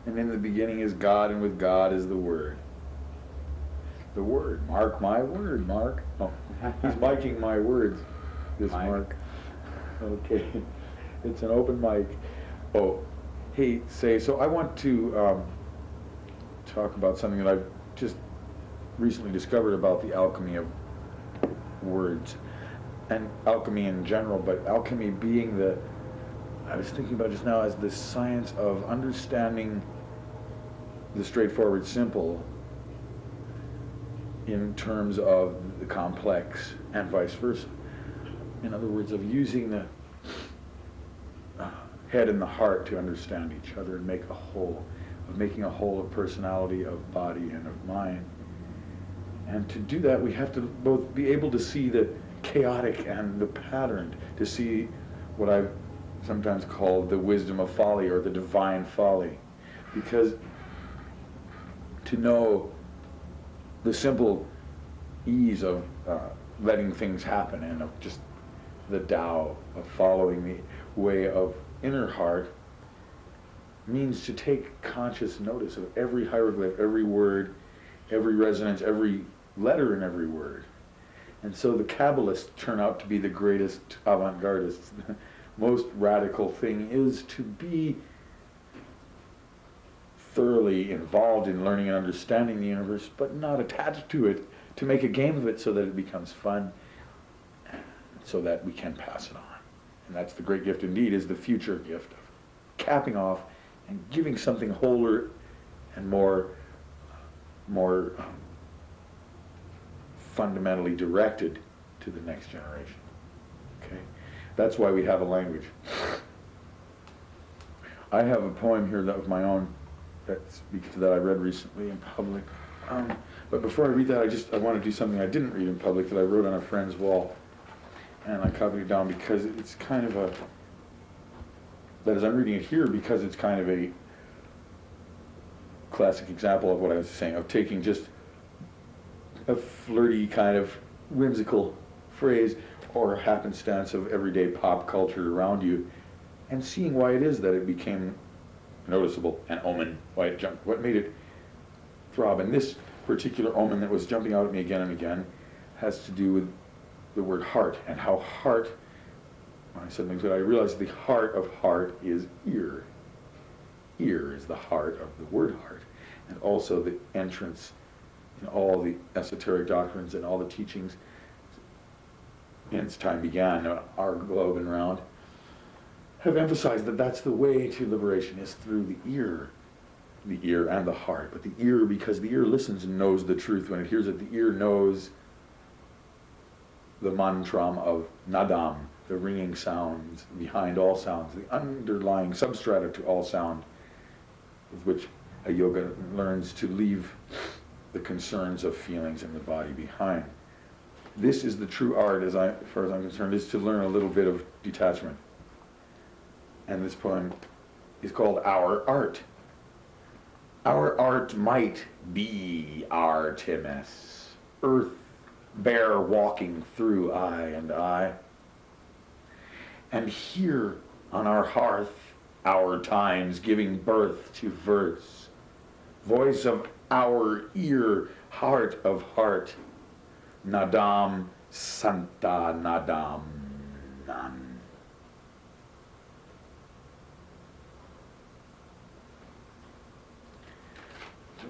And in the beginning is God, and with God is the Word. The Word. Mark my word, Mark. Oh, he's miking my words, this Mike. Mark. Okay. It's an open mic. Oh, hey, so I want to talk about something that I've just recently discovered about the alchemy of words, and alchemy in general, but alchemy being I was thinking about just now as the science of understanding the straightforward simple in terms of the complex and vice versa. In other words, of using the head and the heart to understand each other and make a whole, of making a whole of personality, of body, and of mind. And to do that, we have to both be able to see the chaotic and the patterned, to see what I've sometimes called the wisdom of folly or the divine folly. Because to know the simple ease of letting things happen and of just the Tao, of following the way of inner heart, means to take conscious notice of every hieroglyph, every word, every resonance, every letter in every word. And so the Kabbalists turn out to be the greatest avant-gardists. The most radical thing is to be thoroughly involved in learning and understanding the universe, but not attached to it, to make a game of it so that it becomes fun, so that we can pass it on. And that's the great gift indeed, is the future gift of capping off and giving something wholer and more fundamentally directed to the next generation. Okay? That's why we have a language. I have a poem here of my own that speaks to that I read recently in public. But before I read that, I want to do something I didn't read in public that I wrote on a friend's wall. And I copied it down because it's kind of that as I'm reading it here, because it's kind of a classic example of what I was saying, of taking just a flirty kind of whimsical phrase or happenstance of everyday pop culture around you and seeing why it is that it became noticeable, an omen, why it jumped, what made it throb. And this particular omen that was jumping out at me again and again has to do with the word heart, and how heart, when I said things, but I realized the heart of heart is ear. Ear is the heart of the word heart, and also the entrance in all the esoteric doctrines and all the teachings since time began, our globe and round, have emphasized that that's the way to liberation, is through the ear and the heart. But the ear, because the ear listens and knows the truth when it hears it, the ear knows the mantram of nadam, the ringing sounds behind all sounds, the underlying substrata to all sound, with which a yoga learns to leave the concerns of feelings in the body behind. This is the true art, as far as I'm concerned, is to learn a little bit of detachment. And this poem is called Our Art. Our art might be Artemis, earth bare walking through eye and eye. And here on our hearth, our times giving birth to verse, voice of our ear, heart of heart, Nadam Santa Nadam Nan.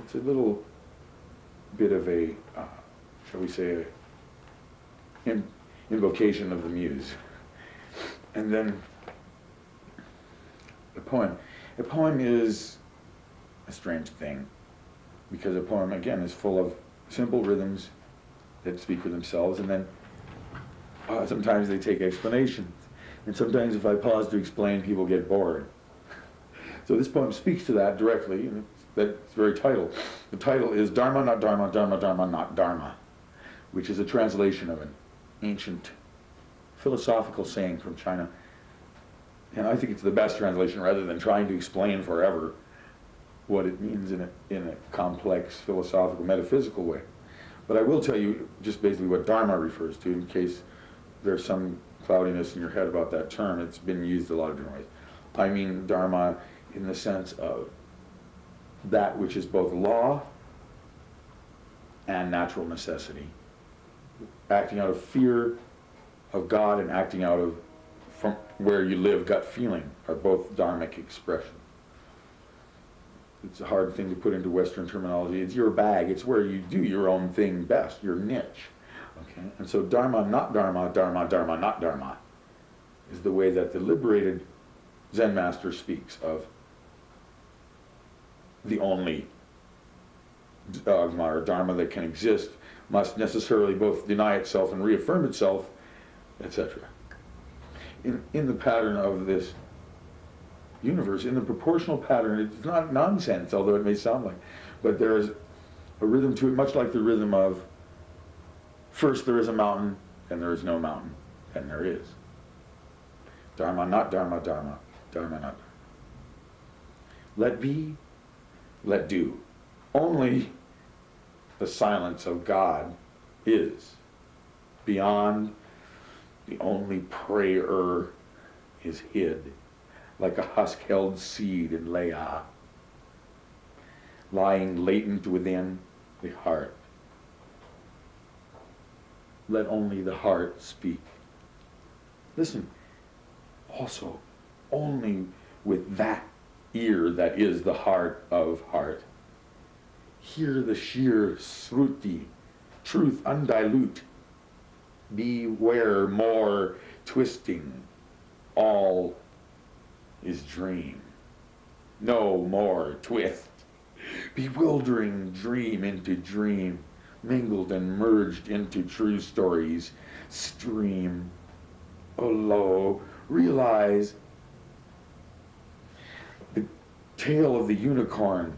It's a little bit of a, shall we say, invocation of the muse. And then a poem. A poem is a strange thing, because a poem, again, is full of simple rhythms that speak for themselves, and then sometimes they take explanations. And sometimes if I pause to explain, people get bored. So this poem speaks to that directly, and that's very title. The title is Dharma not Dharma, Dharma Dharma not Dharma, which is a translation of an ancient philosophical saying from China. And I think it's the best translation, rather than trying to explain forever what it means in a complex philosophical, metaphysical way. But I will tell you just basically what Dharma refers to, in case there's some cloudiness in your head about that term. It's been used a lot of different ways. I mean Dharma in the sense of that which is both law and natural necessity. Acting out of fear of God and acting out of from where you live, gut feeling, are both dharmic expressions. It's a hard thing to put into Western terminology. It's your bag. It's where you do your own thing best, your niche. Okay? And so dharma, not dharma, dharma, dharma, not dharma, is the way that the liberated Zen master speaks of the only dogma or dharma that can exist must necessarily both deny itself and reaffirm itself, etc. In the pattern of this universe, in the proportional pattern, it's not nonsense, although it may sound like, but there is a rhythm to it, much like the rhythm of first there is a mountain, then there is no mountain, then there is. Dharma, not dharma, dharma, dharma, not dharma. Let be, let do. Only the silence of God is. Beyond, the only prayer is hid, like a husk-held seed in Leah, lying latent within the heart. Let only the heart speak. Listen, also, only with that ear that is the heart of heart. Hear the sheer sruti, truth undilute. Beware more twisting. All is dream. No more twist. Bewildering dream into dream, mingled and merged into true stories. Stream. Oh lo, realize the tale of the unicorn,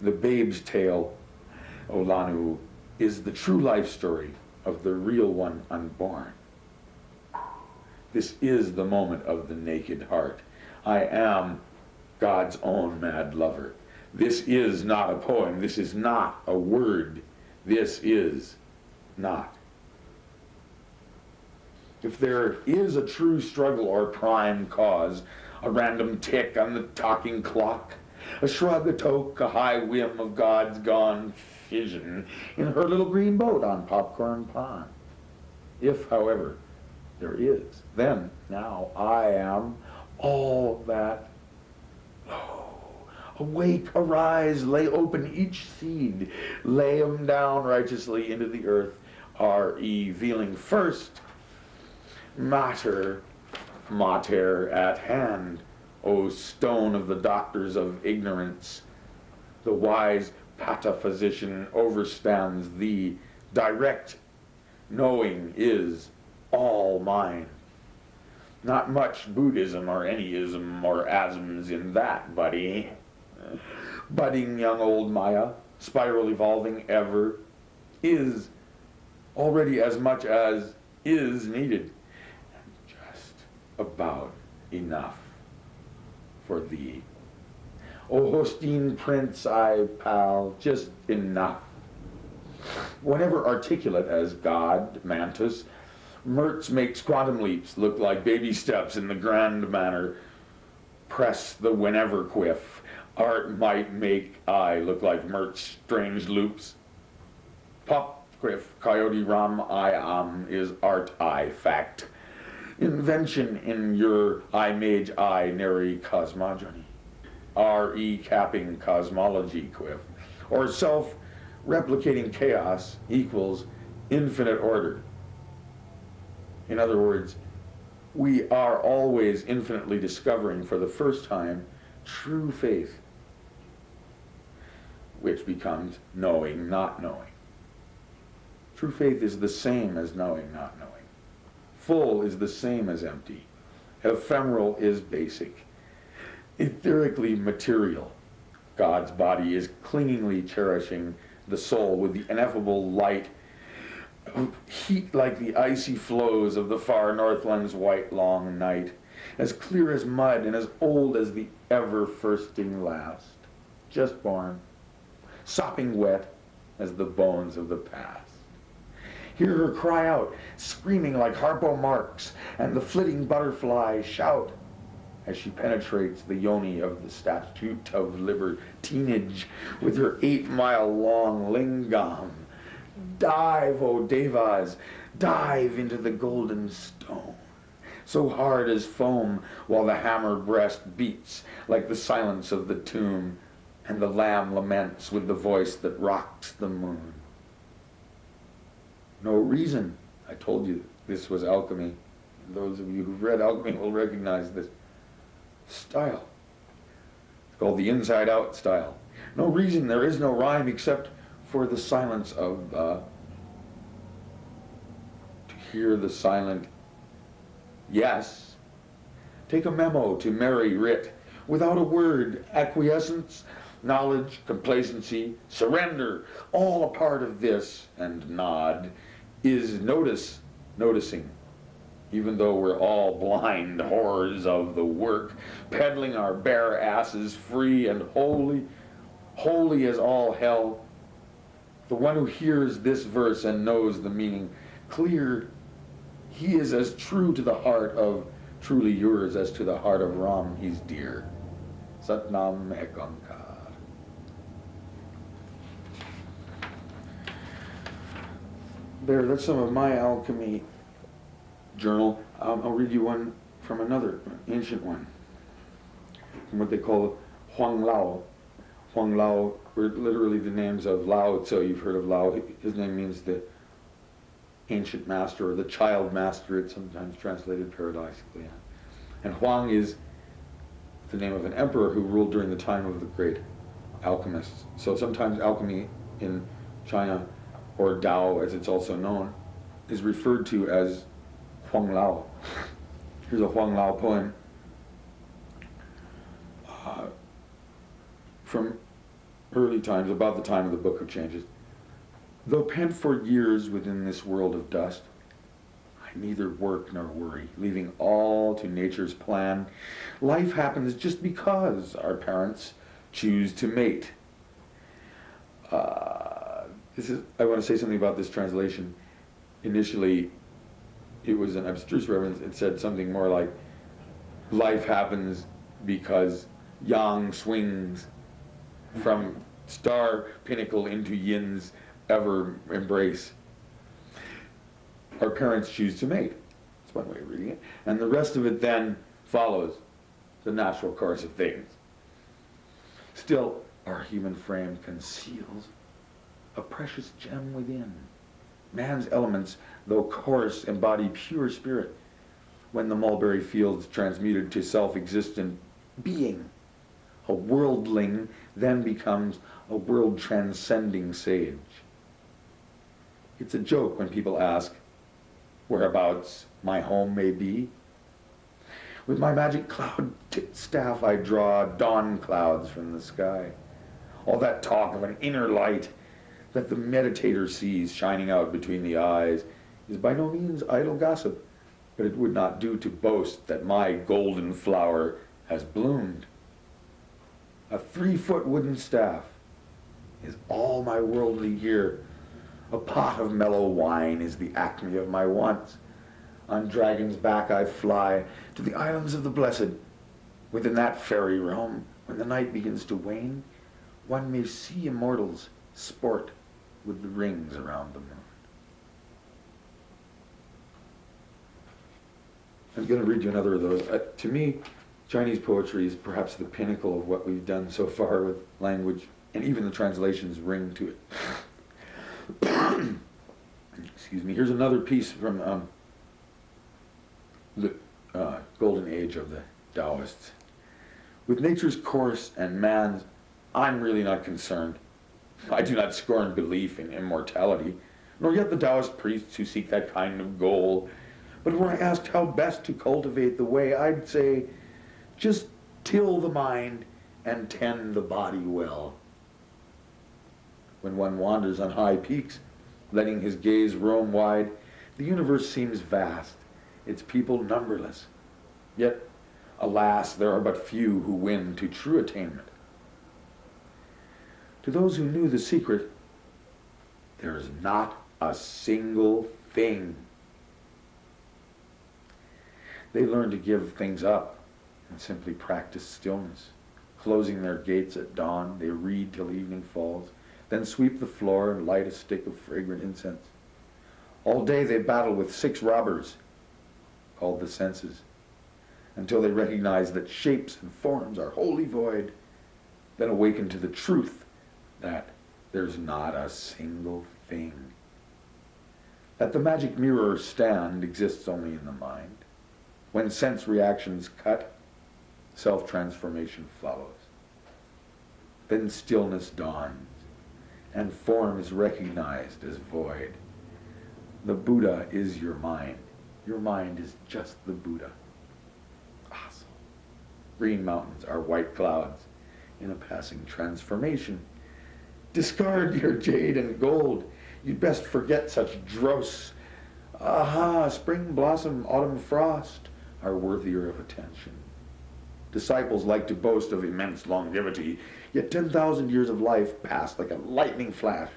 the babe's tale, Olanu, is the true life story of the real one unborn. This is the moment of the naked heart. I am God's own mad lover. This is not a poem. This is not a word. This is not. If there is a true struggle or prime cause, a random tick on the talking clock, a shrug, a toke, a high whim of God's gone fission in her little green boat on Popcorn Pond. If, however, there is, then now I am all that. Lo, awake, arise, lay open each seed, lay 'em down righteously into the earth, revealing first mater at hand, O stone of the doctors of ignorance. The wise pataphysician overstands thee. Direct knowing is all mine. Not much Buddhism or any ism or asms in that, buddy. Budding young old Maya, spiral evolving ever, is already as much as is needed. Just about enough for thee. O Hostine Prince, pal, just enough. Whenever articulate as God, Mantis, Mertz makes quantum leaps look like baby steps in the grand manner. Press the whenever quiff. Art might make I look like Mertz strange loops. Pop quiff, coyote rum, I am is art I fact. Invention in your I mage I nary cosmogony. R.E. capping cosmology quiff. Or self-replicating chaos equals infinite order. In other words, we are always infinitely discovering for the first time true faith, which becomes knowing, not knowing. True faith is the same as knowing, not knowing. Full is the same as empty. Ephemeral is basic. Etherically material. God's body is clingingly cherishing the soul with the ineffable light of heat like the icy flows of the far Northland's white long night, as clear as mud and as old as the ever-firsting last, just born, sopping wet as the bones of the past. Hear her cry out, screaming like Harpo Marx, and the flitting butterfly shout, as she penetrates the yoni of the statute of libertinage with her 8-mile-long lingam. Dive, O devas, dive into the golden stone, so hard as foam, while the hammer breast beats like the silence of the tomb, and the lamb laments with the voice that rocks the moon. No reason. I told you this was alchemy. Those of you who've read alchemy will recognize this style. It's called the inside-out style. No reason, there is no rhyme except for the silence of, to hear the silent yes. Take a memo to Mary Writ. Without a word, acquiescence, knowledge, complacency, surrender, all a part of this, and nod, is noticing. Even though we're all blind whores of the work, peddling our bare asses free and holy, holy as all hell, the one who hears this verse and knows the meaning clear, he is as true to the heart of truly yours as to the heart of Ram he's dear. Satnam Ekankar. There, that's some of my alchemy journal. I'll read you one from another ancient one, from what they call Huang Lao. Huang Lao were literally the names of Lao Tzu. You've heard of Lao. His name means the ancient master, or the child master. It's sometimes translated paradoxically. And Huang is the name of an emperor who ruled during the time of the great alchemists. So sometimes alchemy in China, or Tao as it's also known, is referred to as Huang Lao. Here's a Huang Lao poem from early times, about the time of the Book of Changes. Though pent for years within this world of dust, I neither work nor worry, leaving all to nature's plan. Life happens just because our parents choose to mate. I want to say something about this translation. Initially, it was an abstruse reference. It said something more like, life happens because yang swings from star pinnacle into yin's ever embrace. Our parents choose to mate. That's one way of reading it. And the rest of it then follows the natural course of things. Still, our human frame conceals a precious gem within. Man's elements, though coarse, embody pure spirit. When the mulberry fields transmuted to self-existent being, a worldling then becomes a world-transcending sage. It's a joke when people ask whereabouts my home may be. With my magic cloud-tipped staff I draw dawn clouds from the sky. All that talk of an inner light that the meditator sees shining out between the eyes is by no means idle gossip, but it would not do to boast that my golden flower has bloomed. A 3-foot wooden staff is all my worldly gear. A pot of mellow wine is the acme of my wants. On dragon's back I fly to the islands of the blessed. Within that fairy realm, when the night begins to wane, one may see immortals sport with the rings around the moon. I'm going to read you another of those. To me, Chinese poetry is perhaps the pinnacle of what we've done so far with language, and even the translations ring to it. Excuse me. Here's another piece from the golden age of the Taoists. With nature's course and man's, I'm really not concerned. I do not scorn belief in immortality, nor yet the Taoist priests who seek that kind of goal. But were I asked how best to cultivate the way, I'd say, just till the mind and tend the body well. When one wanders on high peaks, letting his gaze roam wide, the universe seems vast, its people numberless. Yet, alas, there are but few who win to true attainment. To those who knew the secret, there is not a single thing. They learn to give things up and simply practice stillness. Closing their gates at dawn, they read till evening falls, then sweep the floor and light a stick of fragrant incense. All day they battle with 6 robbers, called the senses, until they recognize that shapes and forms are wholly void, then awaken to the truth that there's not a single thing. That the magic mirror stand exists only in the mind. When sense reactions cut, self-transformation follows. Then stillness dawns, and form is recognized as void. The Buddha is your mind. Your mind is just the Buddha. Awesome. Green mountains are white clouds in a passing transformation. Discard your jade and gold. You'd best forget such dross. Aha, spring blossom, autumn frost are worthier of attention. Disciples like to boast of immense longevity, yet 10,000 years of life pass like a lightning flash.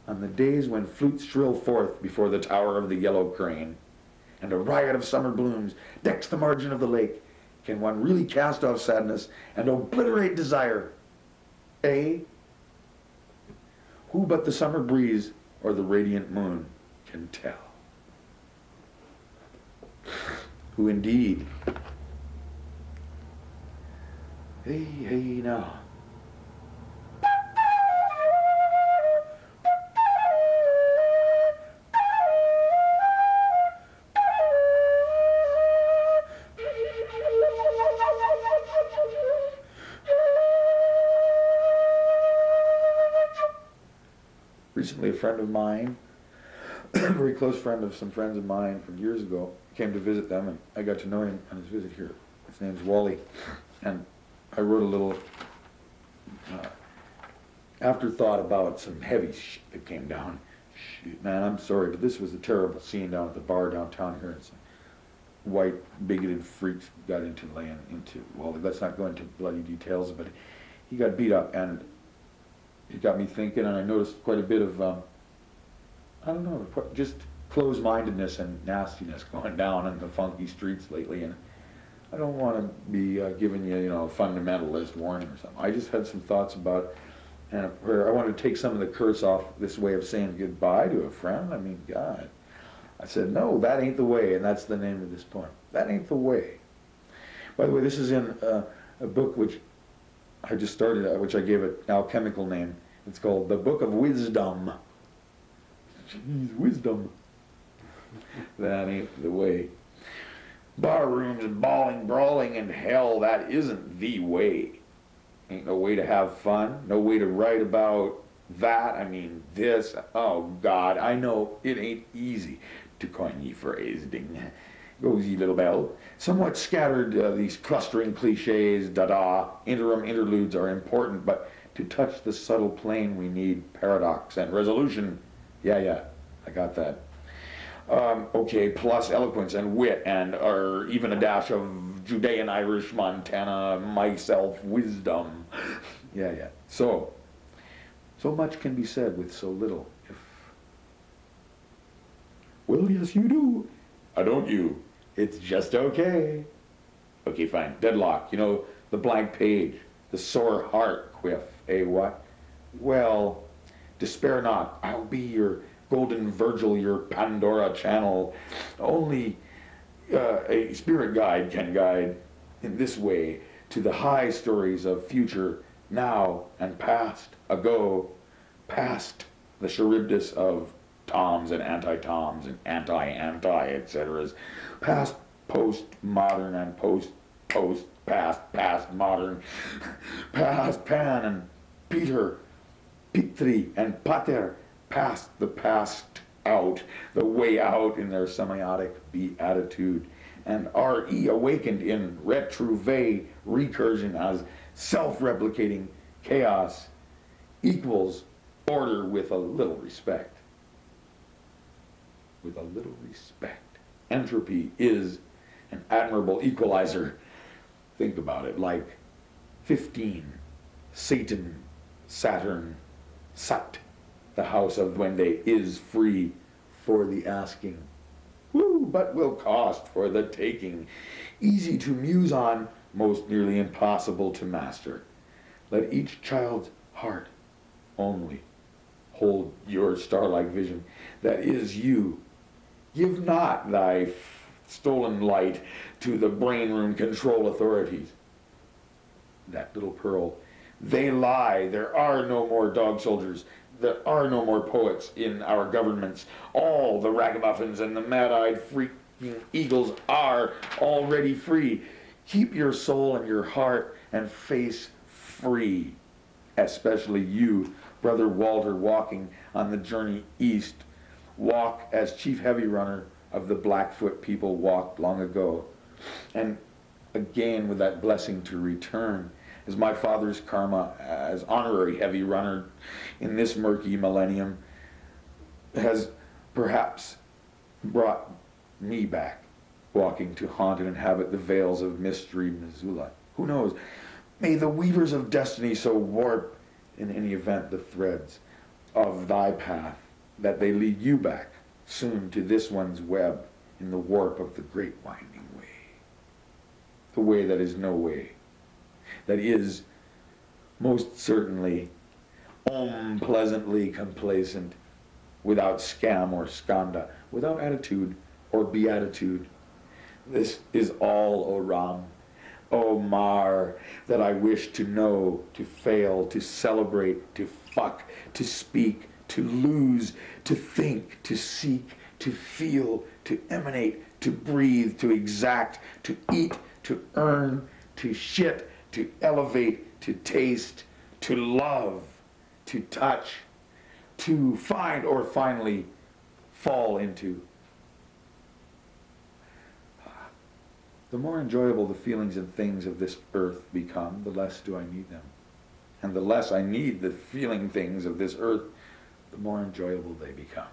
On the days when flutes shrill forth before the tower of the yellow crane, and a riot of summer blooms decks the margin of the lake, can one really cast off sadness and obliterate desire? Eh? Who but the summer breeze or the radiant moon can tell? Who indeed? Hey, hey now. Recently, a friend of mine, a very close friend of some friends of mine from years ago, came to visit them, and I got to know him on his visit here. His name's Wally, and I wrote a little afterthought about some heavy shit that came down. Shoot, man, I'm sorry, but this was a terrible scene down at the bar downtown here. And some white, bigoted freaks got into laying into, well, let's not go into bloody details, but he got beat up, and it got me thinking, and I noticed quite a bit of, I don't know, just closed-mindedness and nastiness going down in the funky streets lately, and I don't want to be giving you, a fundamentalist warning or something. I just had some thoughts about, and where I wanted to take some of the curse off this way of saying goodbye to a friend. I mean, God. I said, no, that ain't the way, and that's the name of this poem. That ain't the way. By the way, this is in a book which I just started, which I gave an alchemical name. It's called The Book of Wisdom. Jeez, wisdom. That ain't the way. Bar rooms and bawling, brawling, and hell, that isn't the way. Ain't no way to have fun, no way to write about that. I mean, this, oh God, I know it ain't easy to coin ye phrase, ding. Goes ye little bell. Somewhat scattered, these clustering cliches, da-da, interim interludes are important, but to touch the subtle plane we need paradox and resolution. Yeah, I got that. Okay, plus eloquence and wit and or even a dash of Judean, Irish, Montana, myself, wisdom. Yeah. So much can be said with so little. Well, yes, you do. Don't you? It's just okay. Okay, fine. Deadlock. The blank page. The sore heart, quiff. What? Well, despair not. I'll be your golden Virgil, your Pandora channel. Only a spirit guide can guide in this way to the high stories of future, now, and past, ago, past the Charybdis of toms and anti-toms and anti-anti, etc. Past, post, modern, and post, past, modern, past, Pan and Peter, Pitri and Pater, past the past out, the way out in their semiotic beatitude, and RE awakened in retrouvé recursion as self-replicating chaos equals order with a little respect. With a little respect. Entropy is an admirable equalizer. Think about it, like 15, Satan, Saturn, Sat, the house of when they is free for the asking. Woo! but will cost for the taking. Easy to muse on, most nearly impossible to master. Let each child's heart only hold your star-like vision that is you. Give not thy stolen light to the brain room control authorities. That little pearl, they lie. There are no more dog soldiers. There are no more poets in our governments. All the ragamuffins and the mad-eyed freaking eagles are already free. Keep your soul and your heart and face free. Especially you, Brother Walter, walking on the journey east. Walk as chief heavy runner of the Blackfoot people walked long ago. And again with that blessing to return as my father's karma as honorary heavy runner in this murky millennium has perhaps brought me back, walking to haunt and inhabit the vales of mystery, Missoula. Who knows? May the weavers of destiny so warp, in any event, the threads of thy path, that they lead you back soon to this one's web in the warp of the great winding way. The way that is no way. That is most certainly pleasantly complacent, without scam or skanda, without attitude or beatitude. This is all, O Ram, O Mar, that I wish to know, to fail, to celebrate, to fuck, to speak, to lose, to think, to seek, to feel, to emanate, to breathe, to exact, to eat, to earn, to shit, to elevate, to taste, to love, to touch, to find or finally fall into. The more enjoyable the feelings and things of this earth become, the less do I need them. And the less I need the feeling things of this earth, the more enjoyable they become.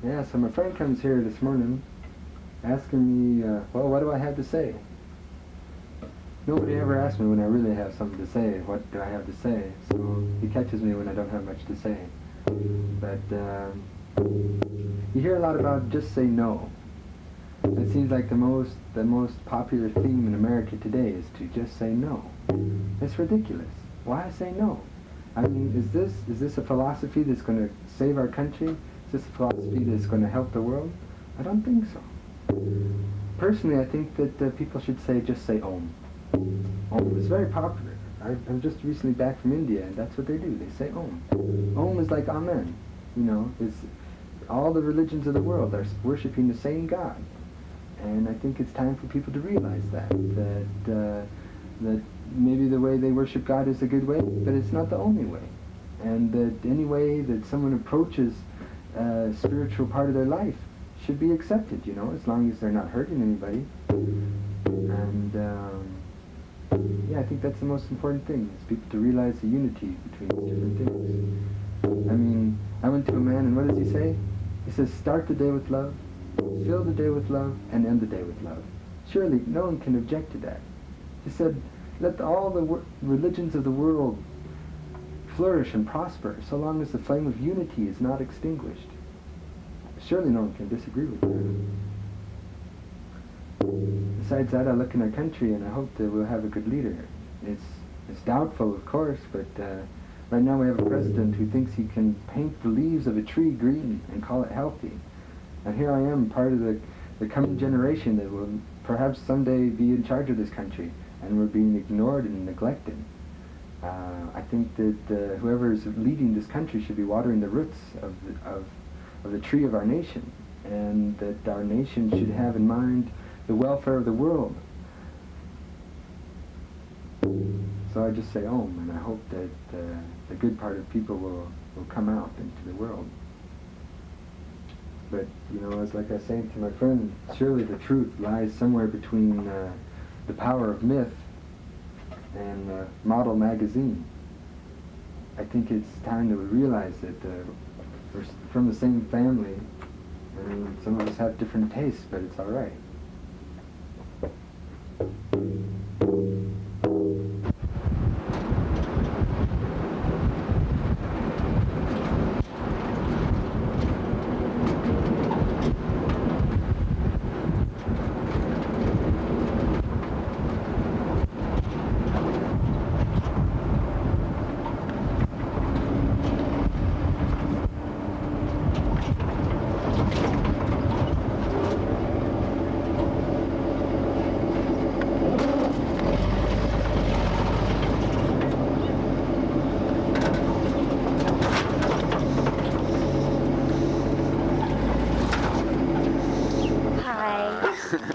Yeah, so my friend comes here this morning asking me, well, what do I have to say? Nobody ever asks me when I really have something to say, what do I have to say? So he catches me when I don't have much to say. But you hear a lot about just say no. It seems like the most popular theme in America today is to just say no. It's ridiculous. Why say no? I mean, is this a philosophy that's going to save our country? Is this a philosophy that's going to help the world? I don't think so. Personally, I think that people should just say Om. Om is very popular. I'm just recently back from India, and that's what they do. They say Om. Om is like Amen. You know, it's all the religions of the world are worshiping the same God. And I think it's time for people to realize that maybe the way they worship God is a good way, but it's not the only way. And that any way that someone approaches a spiritual part of their life should be accepted, you know, as long as they're not hurting anybody. And yeah, I think that's the most important thing, is people to realize the unity between these different things. I mean, I went to a man, and what does he say? He says, start the day with love, fill the day with love, and end the day with love. Surely no one can object to that. He said, let all the religions of the world flourish and prosper, so long as the flame of unity is not extinguished. Surely no one can disagree with that. Besides that, I look in our country and I hope that we'll have a good leader. It's doubtful, of course, but right now we have a president who thinks he can paint the leaves of a tree green and call it healthy. And here I am, part of the coming generation that will perhaps someday be in charge of this country, and we're being ignored and neglected. I think that whoever is leading this country should be watering the roots of the tree of our nation, and that our nation should have in mind the welfare of the world. So I just say Om, and I hope that the good part of people will come out into the world. But, you know, as like I was saying to my friend, surely the truth lies somewhere between The Power of Myth and Model Magazine. I think it's time that we realize that we're from the same family, and some of us have different tastes, but it's all right.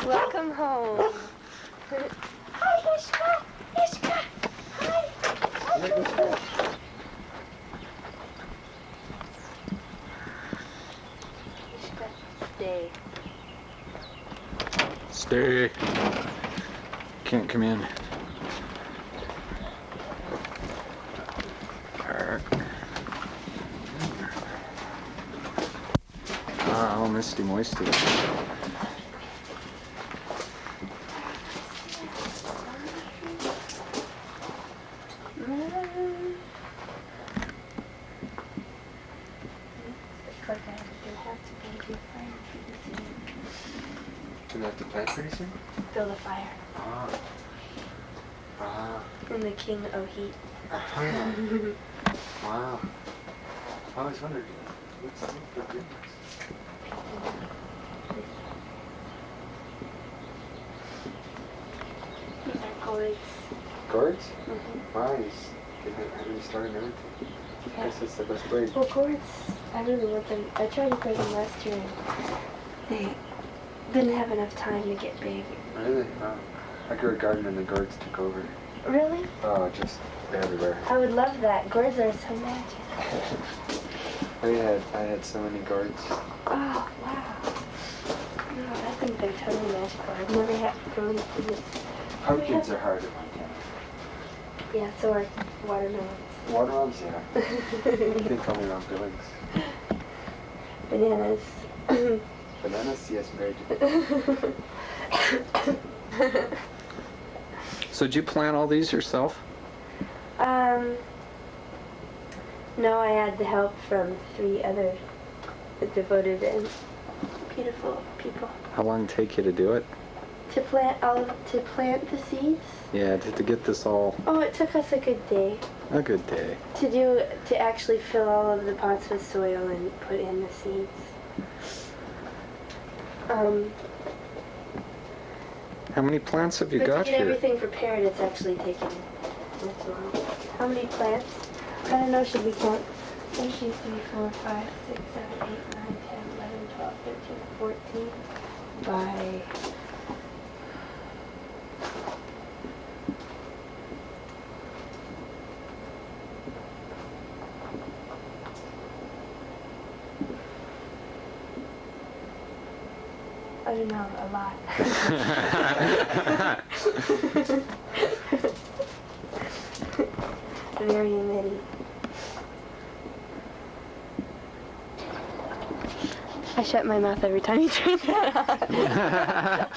Welcome home. Hi, Ishka. Ishka. Hi. Ishka, stay. Stay. Can't come in. All misty moisty. Do we have to plant pretty soon? Build a fire. In the king o' heat. Wow. I always wondered, what's the difference? These are gourds. Gourds? Mm-hmm. Nice. Having you started everything. I guess that's the best way. Well, gourds, I really want them. I tried to grow them last year and they didn't have enough time to get big. Really? Oh. I grew a garden and the gourds took over. Really? Oh, just everywhere. I would love that. Gourds are so magic. I had so many gourds. Oh, wow. No, I think they're totally magical. I've never had grown food. Pumpkins are hard to plant. Yeah, so are watermelons. Watermelons, yeah. I think only around Billings. Bananas. Bananas, yes, very good. So did you plant all these yourself? No, I had the help from 3 other devoted and beautiful people. How long did it take you to do it? To plant the seeds? Yeah, to get this all Oh, it took us a good day. a good day. To actually fill all of the pots with soil and put in the seeds. How many plants have you But got to get here? everything prepared, it's actually taken this long. How many plants? I don't know, should we count? 1, 2, 3, 4, 5, 6, 7, 8, 9, 10, 11, 12, 13, 14. By... I don't know, a lot. Very many. I shut my mouth every time you turn that on.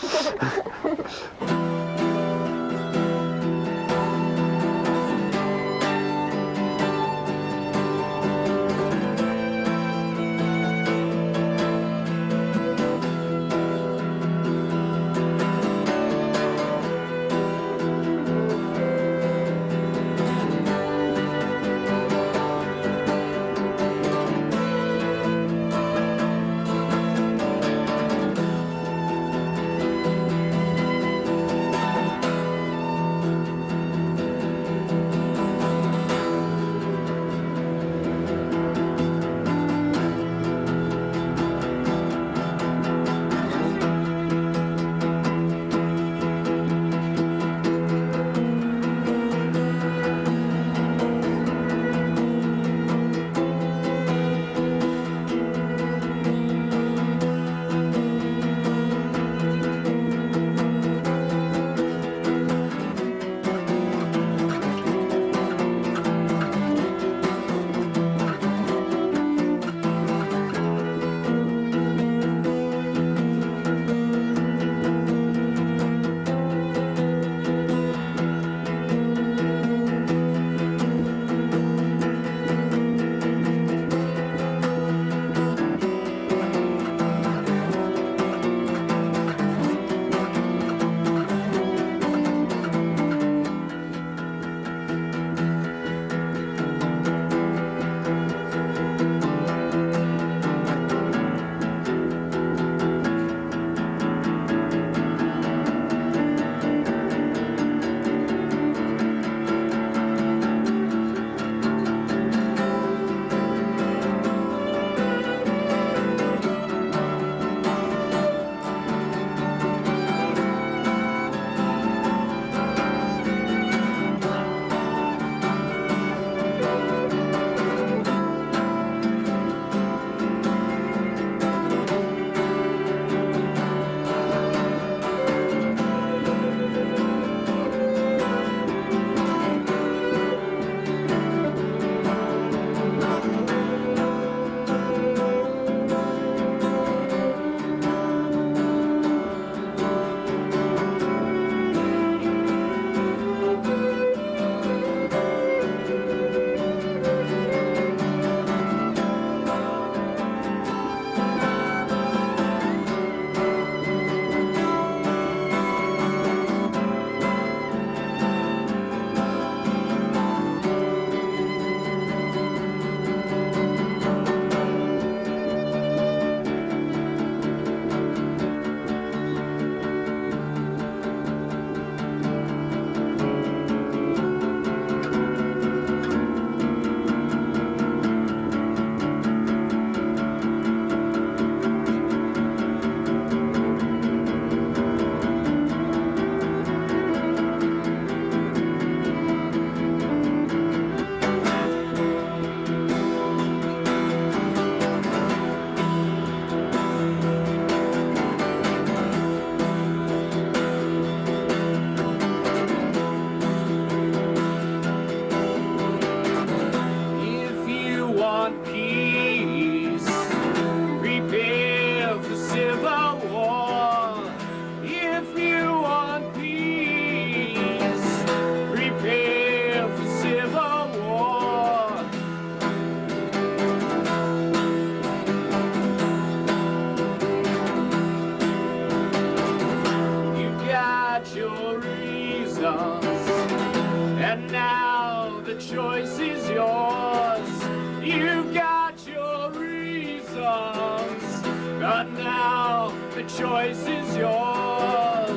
the choice is yours.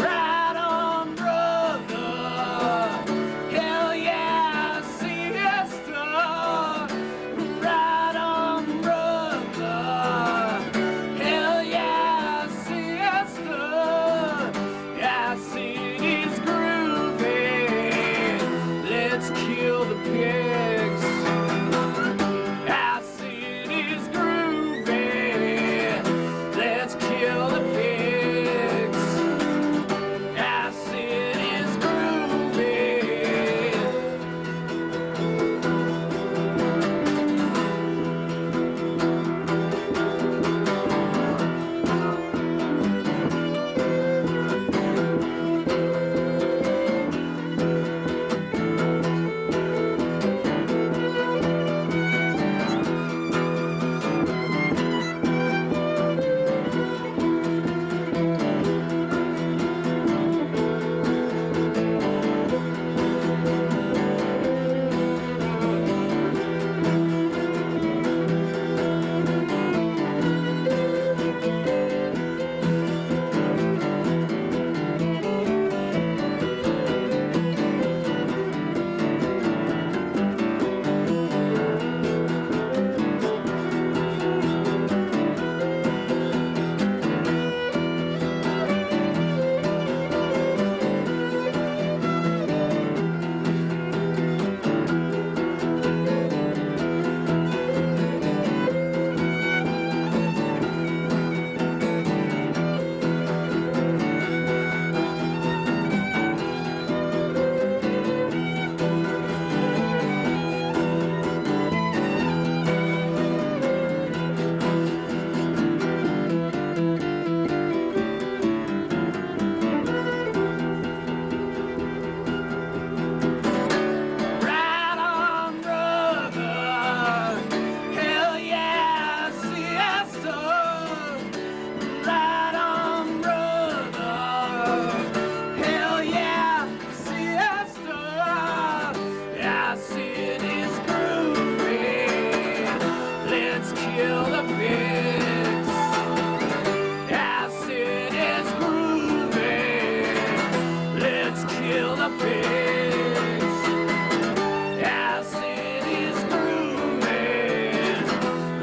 Right on, brother. Hell yeah, siesta. Right on, brother. Hell yeah, siesta. Acid is groovy. Let's kill the pigs. Acid is groovy. Let's kill the pigs. Acid is groovy. Right on, brother. Hell yeah, siesta. Right on, brother. Hell yeah, siesta. Acid is groovy. Let's kill the pigs. Acid is groovy. Let's kill the pigs. Acid is groovy.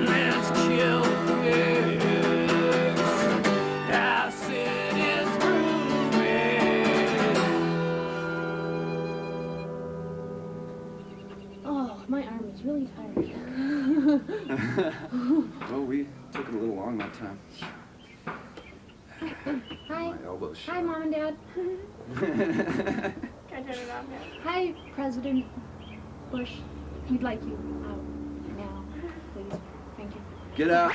Let's kill the pigs. Acid is groovy. Oh, my arm is really tired. Well, we took it a little long that time. Hi. My elbows. Hi, Mom and Dad. Hi, President Bush. We'd like you out now, please. Thank you. Get out.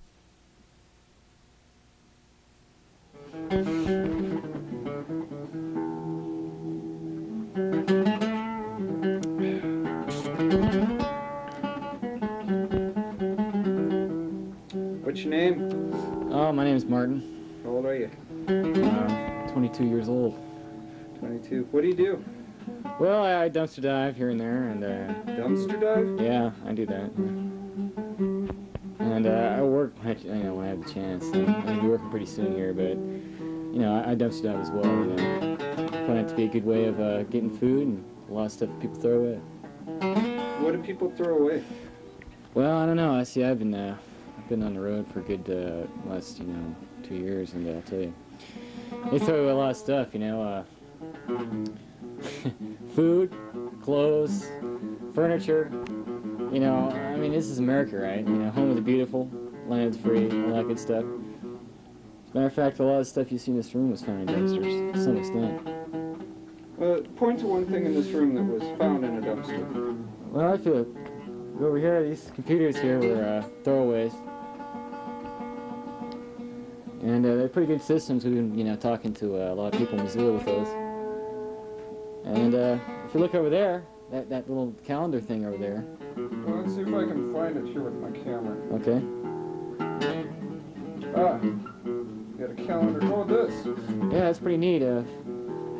What's your name? Oh, my name is Martin. How old are you? 22 years old. 22. What do you do? Well, I dumpster dive here and there, and Dumpster dive? yeah, I do that. And I work when I have the chance. I'm gonna be working pretty soon here, but I dumpster dive as well. I find it to be a good way of getting food and a lot of stuff people throw away. What do people throw away? Well, I don't know. I see. I've been on the road for a good last 2 years, and I'll tell you, they throw away a lot of stuff. Food, clothes, furniture. This is America, right? Home of the beautiful, land of the free, all that good stuff. As a matter of fact, a lot of stuff you see in this room was found in dumpsters to some extent. Point to one thing in this room that was found in a dumpster. Well, I feel over here, these computers here were throwaways. And they're pretty good systems. We've been, talking to a lot of people in Missoula with those. And if you look over there, that little calendar thing over there. Well, let's see if I can find it here with my camera. Okay. Got a calendar. Oh, this. Yeah, that's pretty neat. A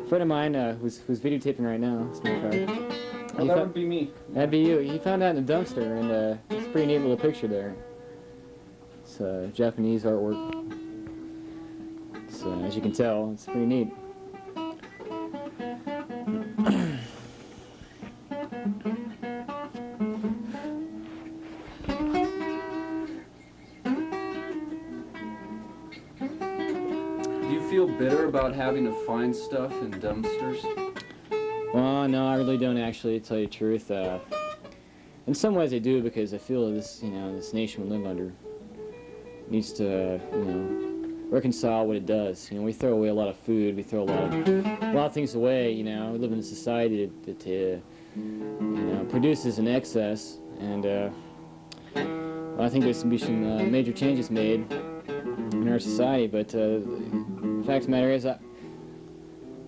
friend of mine who's videotaping right now, as a matter of fact. Well, that would be me. That'd be you. He found that in a dumpster, and it's a pretty neat little picture there. It's Japanese artwork. So as you can tell, it's pretty neat. Do you feel bitter about having to find stuff in dumpsters? Well, no, I really don't actually, to tell you the truth. In some ways I do, because I feel this, this nation we live under needs to, reconcile what it does. We throw away a lot of food, we throw a lot of things away. We live in a society that produces in excess, and I think there's going to be some major changes made in our society. But the fact of the matter is,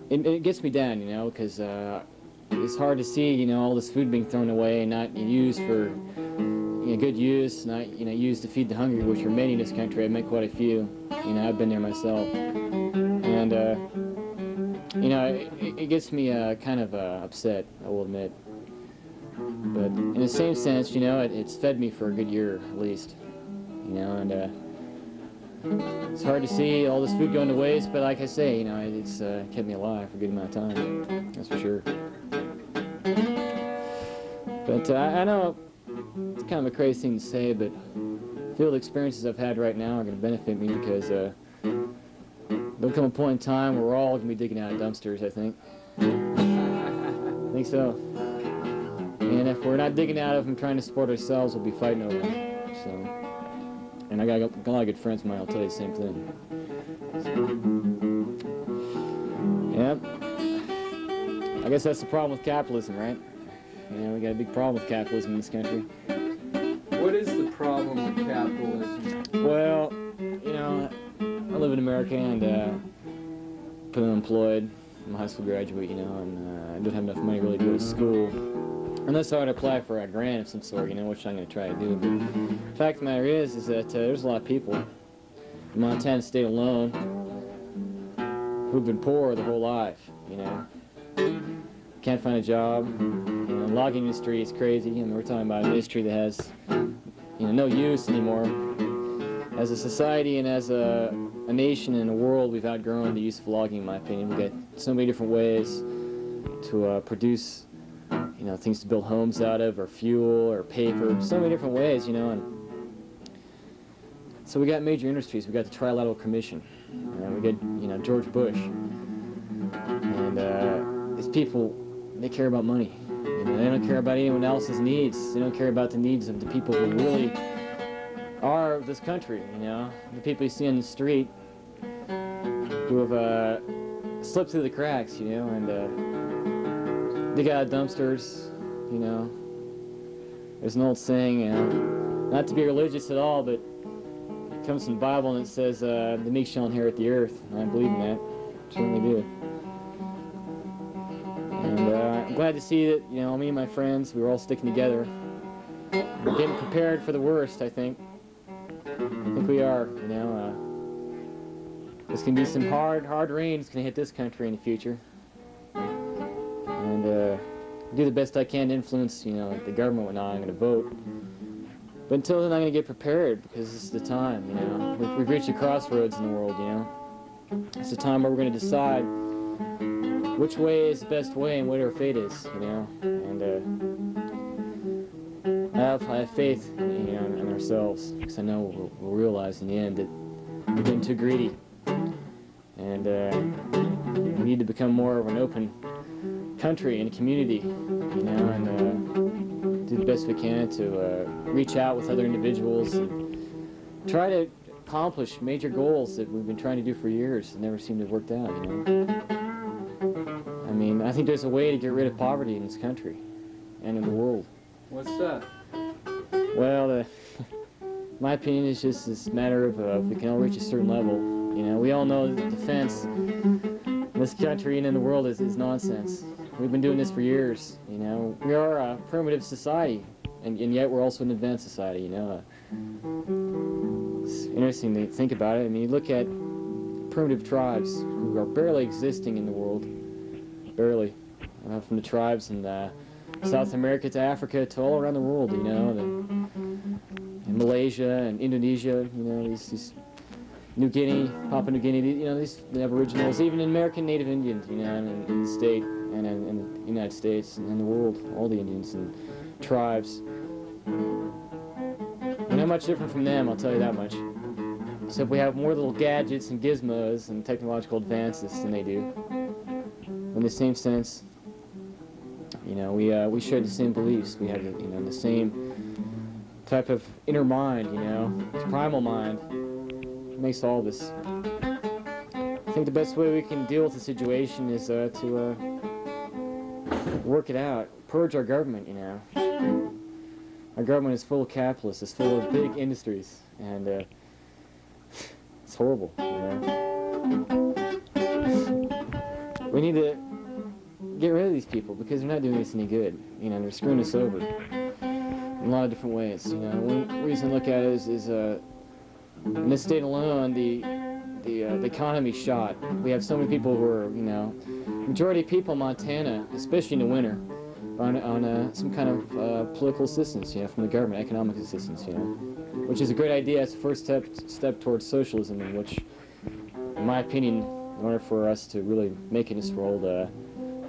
it gets me down, because it's hard to see, all this food being thrown away and not used for good use, not used to feed the hungry, which are many in this country. I've met quite a few. I've been there myself, and it gets me kind of upset, I will admit. But in the same sense, it's fed me for a good year at least, and it's hard to see all this food going to waste. But like I say, it's kept me alive for a good amount of time. That's for sure. But I know it's kind of a crazy thing to say, but I feel the experiences I've had right now are going to benefit me, because there'll come a point in time where we're all going to be digging out of dumpsters, I think. I think so. And if we're not digging out of them trying to support ourselves, we'll be fighting over them. So, and I got a lot of good friends of mine, I'll tell you the same thing. So, yep. I guess that's the problem with capitalism, right? We got a big problem with capitalism in this country. What is the problem with capitalism? Well, I live in America, and been unemployed. I'm a high school graduate, and I don't have enough money really to go to school. Unless I would apply for a grant of some sort, which I'm going to try to do. But the fact of the matter is that there's a lot of people in Montana State alone who've been poor their whole life, Can't find a job. The logging industry is crazy. We're talking about an industry that has, no use anymore. As a society and as a nation and a world, we've outgrown the use of logging, in my opinion. We've got so many different ways to produce, things to build homes out of, or fuel, or paper. So many different ways, and so we got major industries. We got the Trilateral Commission. We got, George Bush. And these people, they care about money. They don't care about anyone else's needs. They don't care about the needs of the people who really are this country, The people you see on the street who have slipped through the cracks, and they got dumpsters, There's an old saying, not to be religious at all, but it comes from the Bible, and it says, the meek shall inherit the earth. And I believe in that. I certainly do. And I'm glad to see that, me and my friends, we were all sticking together. We're getting prepared for the worst, I think. I think we are, There's going to be some hard rain that's going to hit this country in the future. And do the best I can to influence, the government and whatnot. I'm going to vote. But until then, I'm going to get prepared, because this is the time, We've reached a crossroads in the world, It's the time where we're going to decide which way is the best way and what our fate is, And I have faith, in ourselves, because I know we'll realize in the end that we're getting too greedy. And we need to become more of an open country and community, and do the best we can to reach out with other individuals and try to accomplish major goals that we've been trying to do for years and never seem to have worked out, I think there's a way to get rid of poverty in this country and in the world. What's that? Well, my opinion is just this matter of if we can all reach a certain level. We all know that defense in this country and in the world is nonsense. We've been doing this for years. We are a primitive society, and yet we're also an advanced society. It's interesting to think about it. You look at primitive tribes who are barely existing in the world, barely, from the tribes in South America to Africa to all around the world, you know, in Malaysia and Indonesia, you know, these New Guinea, Papua New Guinea, you know, the Aboriginals, even American Native Indians, you know, in the state and in the United States and in the world, all the Indians and tribes. We're not much different from them, I'll tell you that much. Except we have more little gadgets and gizmos and technological advances than they do. In the same sense, you know, we share the same beliefs. We have, you know, the same type of inner mind, you know, primal mind. It makes all this. I think the best way we can deal with the situation is to work it out, purge our government, you know. Our government is full of capitalists, it's full of big industries, and it's horrible, you know. We need to get rid of these people because they're not doing us any good, you know, they're screwing us over in a lot of different ways, you know. One reason to look at it is in this state alone, the economy's shot. We have so many people who are, you know, majority of people in Montana, especially in the winter, on some kind of political assistance, you know, from the government, economic assistance, you know, which is a great idea. It's the first step towards socialism, in which, in my opinion, in order for us to really make it in this world,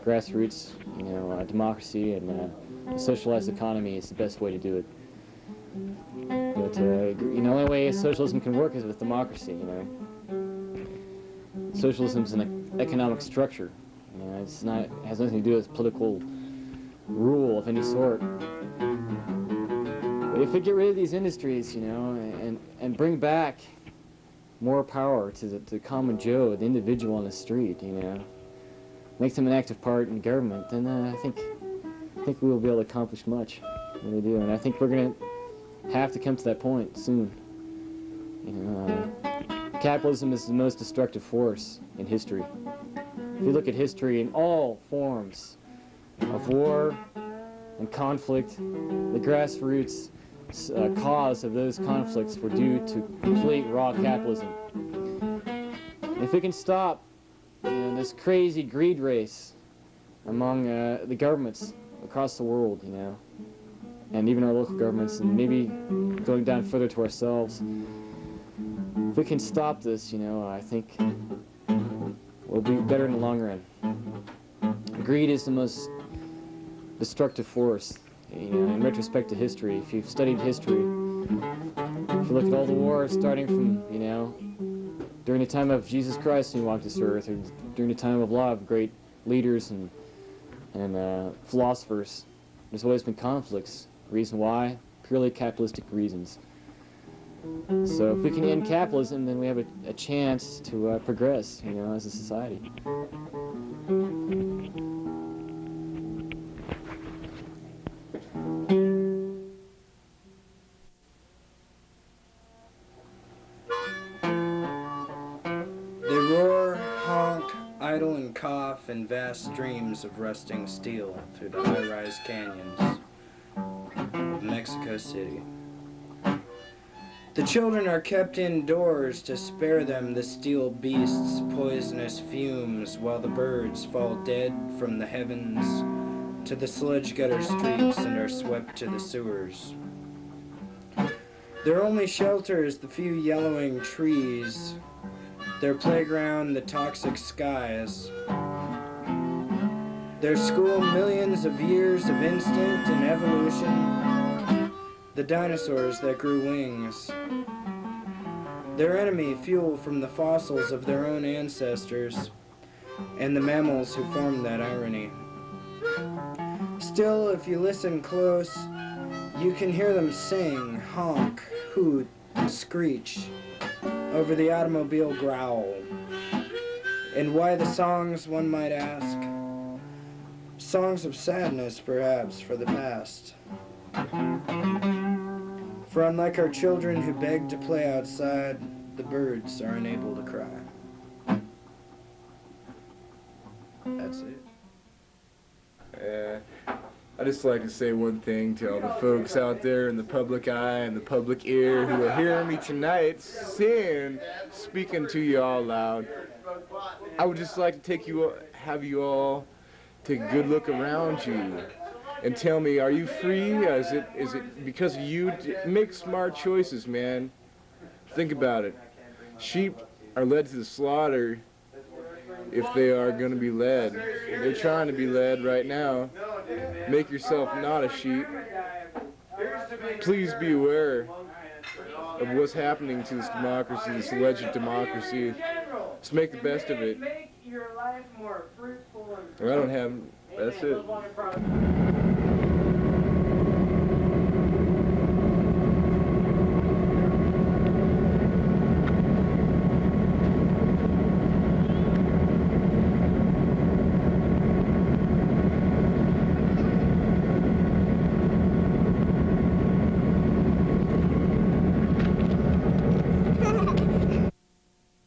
grassroots, you know, democracy and a socialized economy is the best way to do it. But you know, the only way socialism can work is with democracy, you know. Socialism is an economic structure. You know, it's not, it has nothing to do with political rule of any sort. But if we get rid of these industries, you know, and bring back more power to the common Joe, the individual on the street, you know, make them an active part in government, then I think we will be able to accomplish much. I really do, and I think we're going to have to come to that point soon. You know, capitalism is the most destructive force in history. If you look at history in all forms of war and conflict, the grassroots cause of those conflicts were due to complete raw capitalism. If we can stop, you know, this crazy greed race among the governments across the world, you know, and even our local governments, and maybe going down further to ourselves, if we can stop this, you know, I think we'll be better in the long run. Greed is the most destructive force, you know, in retrospect to history. If you've studied history, if you look at all the wars starting from, you know, during the time of Jesus Christ when he walked this earth, or during the time of a lot of great leaders and philosophers, there's always been conflicts. Reason why? Purely capitalistic reasons. So if we can end capitalism, then we have a chance to progress, you know, as a society. They roar, honk, idle and cough in vast streams of rusting steel through the high-rise canyons of Mexico City. The children are kept indoors to spare them the steel beast's poisonous fumes, while the birds fall dead from the heavens to the sludge gutter streets and are swept to the sewers. Their only shelter is the few yellowing trees, their playground the toxic skies. Their school millions of years of instinct and evolution, the dinosaurs that grew wings. Their enemy fuel from the fossils of their own ancestors and the mammals who formed that irony. Still, if you listen close, you can hear them sing, honk, hoot, and screech over the automobile growl. And why the songs, one might ask? Songs of sadness, perhaps, for the past. For unlike our children who beg to play outside, the birds are unable to cry. That's it. I'd just like to say one thing to all the folks out there in the public eye and the public ear who are hearing me tonight speaking to you all loud. I would just like to have you all take a good look around you and tell me, are you free? Is it because you make smart choices, man? Think about it. Sheep are led to the slaughter if they are going to be led. They're trying to be led right now. Make yourself not a sheep. Please be aware of what's happening to this democracy, this alleged democracy. Let's make the best of it. Make your life more fruitful and I don't have. That's it.